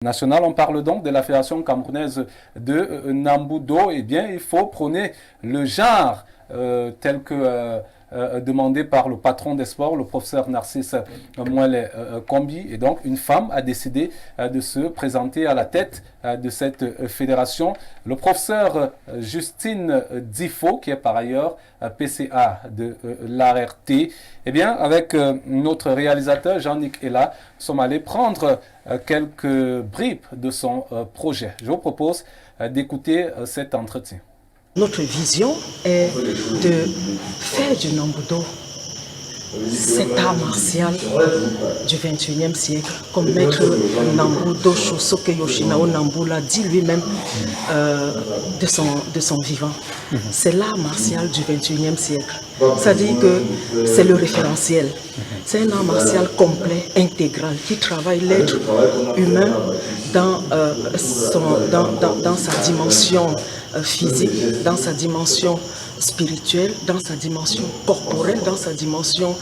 National, on parle donc de la Fédération camerounaise de Nambudo. Eh bien, il faut prôner le genre tel que demandé par le patron des sports, le professeur Narcisse Mouele Kombi. Et donc, une femme a décidé de se présenter à la tête de cette fédération. Le professeur Justine Difo, qui est par ailleurs PCA de l'ART. Eh bien, avec notre réalisateur Jean-Nic Ella, nous sommes allés prendre quelques bribes de son projet. Je vous propose d'écouter cet entretien. Notre vision est de faire du Nambudo cet art martial du 21e siècle, comme maître Nambudo Shosoke Yoshinao Nambu l'a dit lui-même de son vivant. C'est l'art martial du 21e siècle. C'est-à-dire que c'est le référentiel. C'est un art martial complet, intégral, qui travaille l'être humain dans sa dimension physique, dans sa dimension spirituelle, dans sa dimension corporelle, dans sa dimension,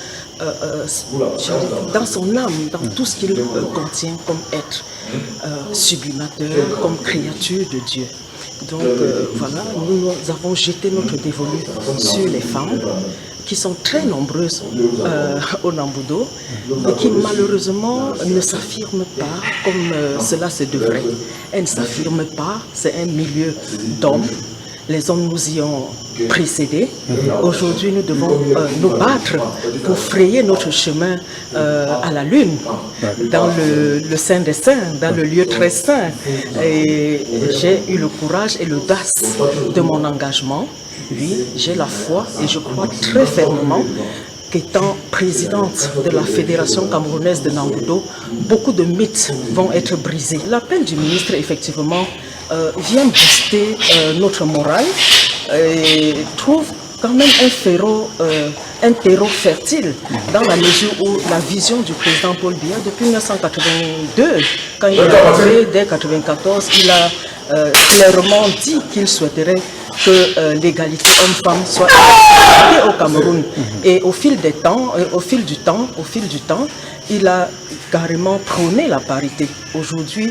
dans son âme, dans tout ce qu'il contient comme être sublimateur, comme créature de Dieu. Donc voilà, nous avons jeté notre dévolu sur les femmes qui sont très nombreuses au Nambudo et qui malheureusement ne s'affirment pas comme cela se devrait. Elles ne s'affirment pas, c'est un milieu d'hommes. Les hommes nous y ont précédés. Aujourd'hui, nous devons nous battre pour frayer notre chemin à la lune, dans le Saint des Saints, dans le lieu très saint. Et j'ai eu le courage et l'audace de mon engagement. Oui, j'ai la foi et je crois très fermement qu'étant présidente de la Fédération camerounaise de Nambudo, beaucoup de mythes vont être brisés. L'appel du ministre, effectivement, vient booster notre morale et trouve quand même un terreau fertile dans la mesure où la vision du président Paul Biya depuis 1982, quand il est arrivé, dès 1994, il a clairement dit qu'il souhaiterait que l'égalité homme-femme soit au Cameroun. Et au fil du temps, il a carrément prôné la parité. Aujourd'hui,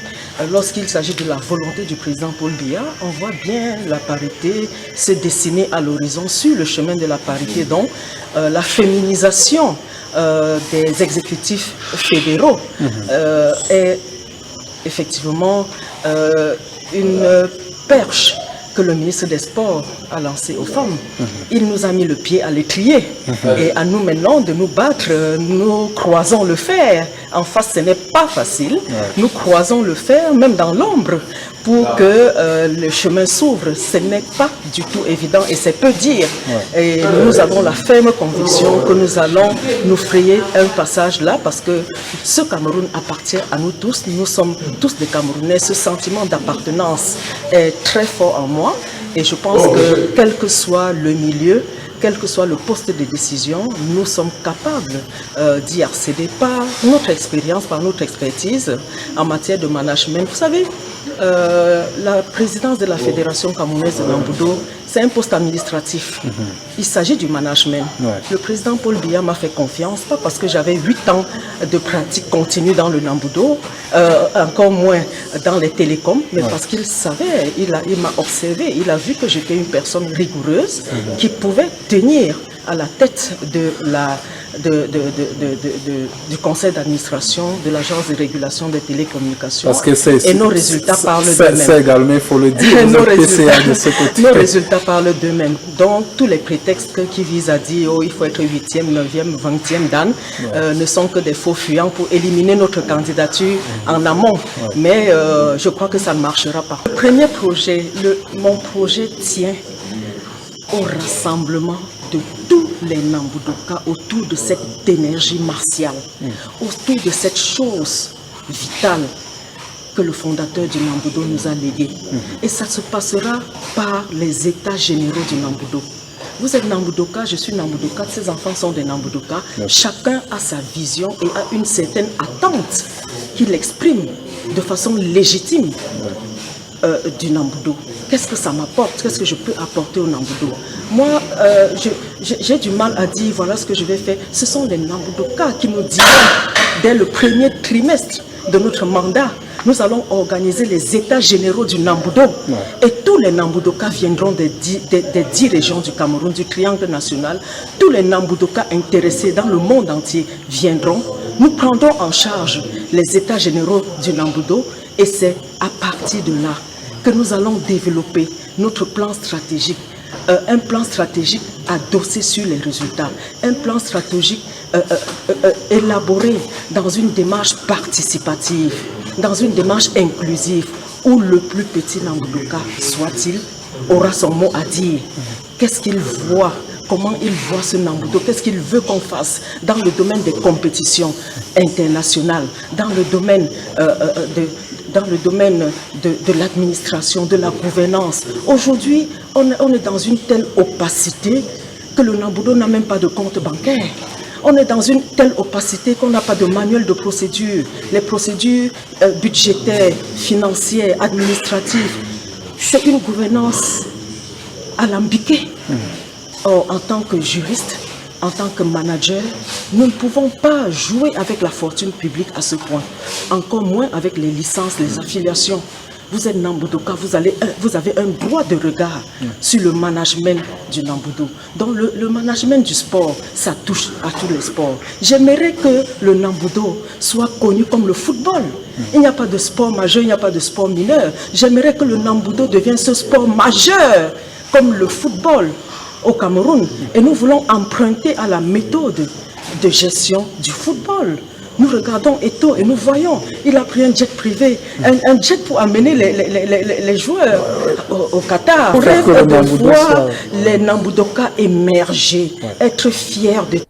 lorsqu'il s'agit de la volonté du président Paul Biya, on voit bien la parité se dessiner à l'horizon sur le chemin de la parité. Donc, la féminisation des exécutifs fédéraux est effectivement une perche que le ministre des Sports a lancé aux femmes. Il nous a mis le pied à l'étrier. Et à nous maintenant de nous battre, nous croisons le fer. En face, ce n'est pas facile. Nous croisons le fer, même dans l'ombre, pour que le chemin s'ouvre. Ce n'est pas du tout évident et c'est peu dire. Et nous avons la ferme conviction que nous allons nous frayer un passage là parce que ce Cameroun appartient à nous tous. Nous sommes tous des Camerounais. Ce sentiment d'appartenance est très fort en moi. Et je pense que quel que soit le milieu, quel que soit le poste de décision, nous sommes capables d'y accéder par notre expérience, par notre expertise en matière de management. Vous savez, la présidence de la Fédération camerounaise de Nambudo, c'est un poste administratif. Il s'agit du management. Le président Paul Biya m'a fait confiance, pas parce que j'avais 8 ans de pratique continue dans le Nambudo, encore moins dans les télécoms, mais parce qu'il savait, il m'a observé, il a vu que j'étais une personne rigoureuse qui pouvait tenir à la tête de du conseil d'administration de l'agence de régulation des télécommunications. Parce que et nos résultats parlent d'eux-mêmes. C'est également, il faut le dire, nos PCA de ce côté. Nos résultats parlent d'eux-mêmes. Donc, tous les prétextes qui visent à dire oh, il faut être 8e, 9e, 20e dan ne sont que des faux fuyants pour éliminer notre candidature en amont. Mais je crois que ça ne marchera pas. Le premier projet, mon projet tient au rassemblement de tous les Nambudoka autour de cette énergie martiale, autour de cette chose vitale que le fondateur du Nambudo nous a léguée. Et ça se passera par les états généraux du Nambudo. Vous êtes Nambudoka, je suis Nambudoka, ces enfants sont des Nambudoka. Chacun a sa vision et a une certaine attente qu'il exprime de façon légitime du Nambudo. Qu'est-ce que ça m'apporte? Qu'est-ce que je peux apporter au Nambudo? Moi, j'ai du mal à dire voilà ce que je vais faire. Ce sont les Nambudoka qui nous diront dès le premier trimestre de notre mandat nous allons organiser les états généraux du Nambudo. Et tous les Nambudokas viendront des 10 régions du Cameroun, du triangle national. Tous les Nambudokas intéressés dans le monde entier viendront. Nous prendrons en charge les états généraux du Nambudo et c'est à partir de là que nous allons développer notre plan stratégique. Un plan stratégique adossé sur les résultats, un plan stratégique élaboré dans une démarche participative, dans une démarche inclusive, où le plus petit Nambudoka soit-il, aura son mot à dire. Qu'est-ce qu'il voit? Comment il voit ce Nambudo? Qu'est-ce qu'il veut qu'on fasse dans le domaine des compétitions internationales, dans le domaine de l'administration, de la gouvernance? Aujourd'hui, on est dans une telle opacité que le Nambudo n'a même pas de compte bancaire. On est dans une telle opacité qu'on n'a pas de manuel de procédure. Les procédures budgétaires, financières, administratives, c'est une gouvernance alambiquée. Or, en tant que juriste, en tant que manager, nous ne pouvons pas jouer avec la fortune publique à ce point. Encore moins avec les licences, les affiliations. Vous êtes Nambudoka, vous avez un droit de regard sur le management du Nambudo. Donc le management du sport, ça touche à tous les sports. J'aimerais que le Nambudo soit connu comme le football. Il n'y a pas de sport majeur, il n'y a pas de sport mineur. J'aimerais que le Nambudo devienne ce sport majeur comme le football au Cameroun. Et nous voulons emprunter à la méthode de gestion du football. Nous regardons Eto'o et nous voyons, il a pris un jet privé, un jet pour amener les joueurs au Qatar. On rêve de voir les Nambudoka émerger, être fiers de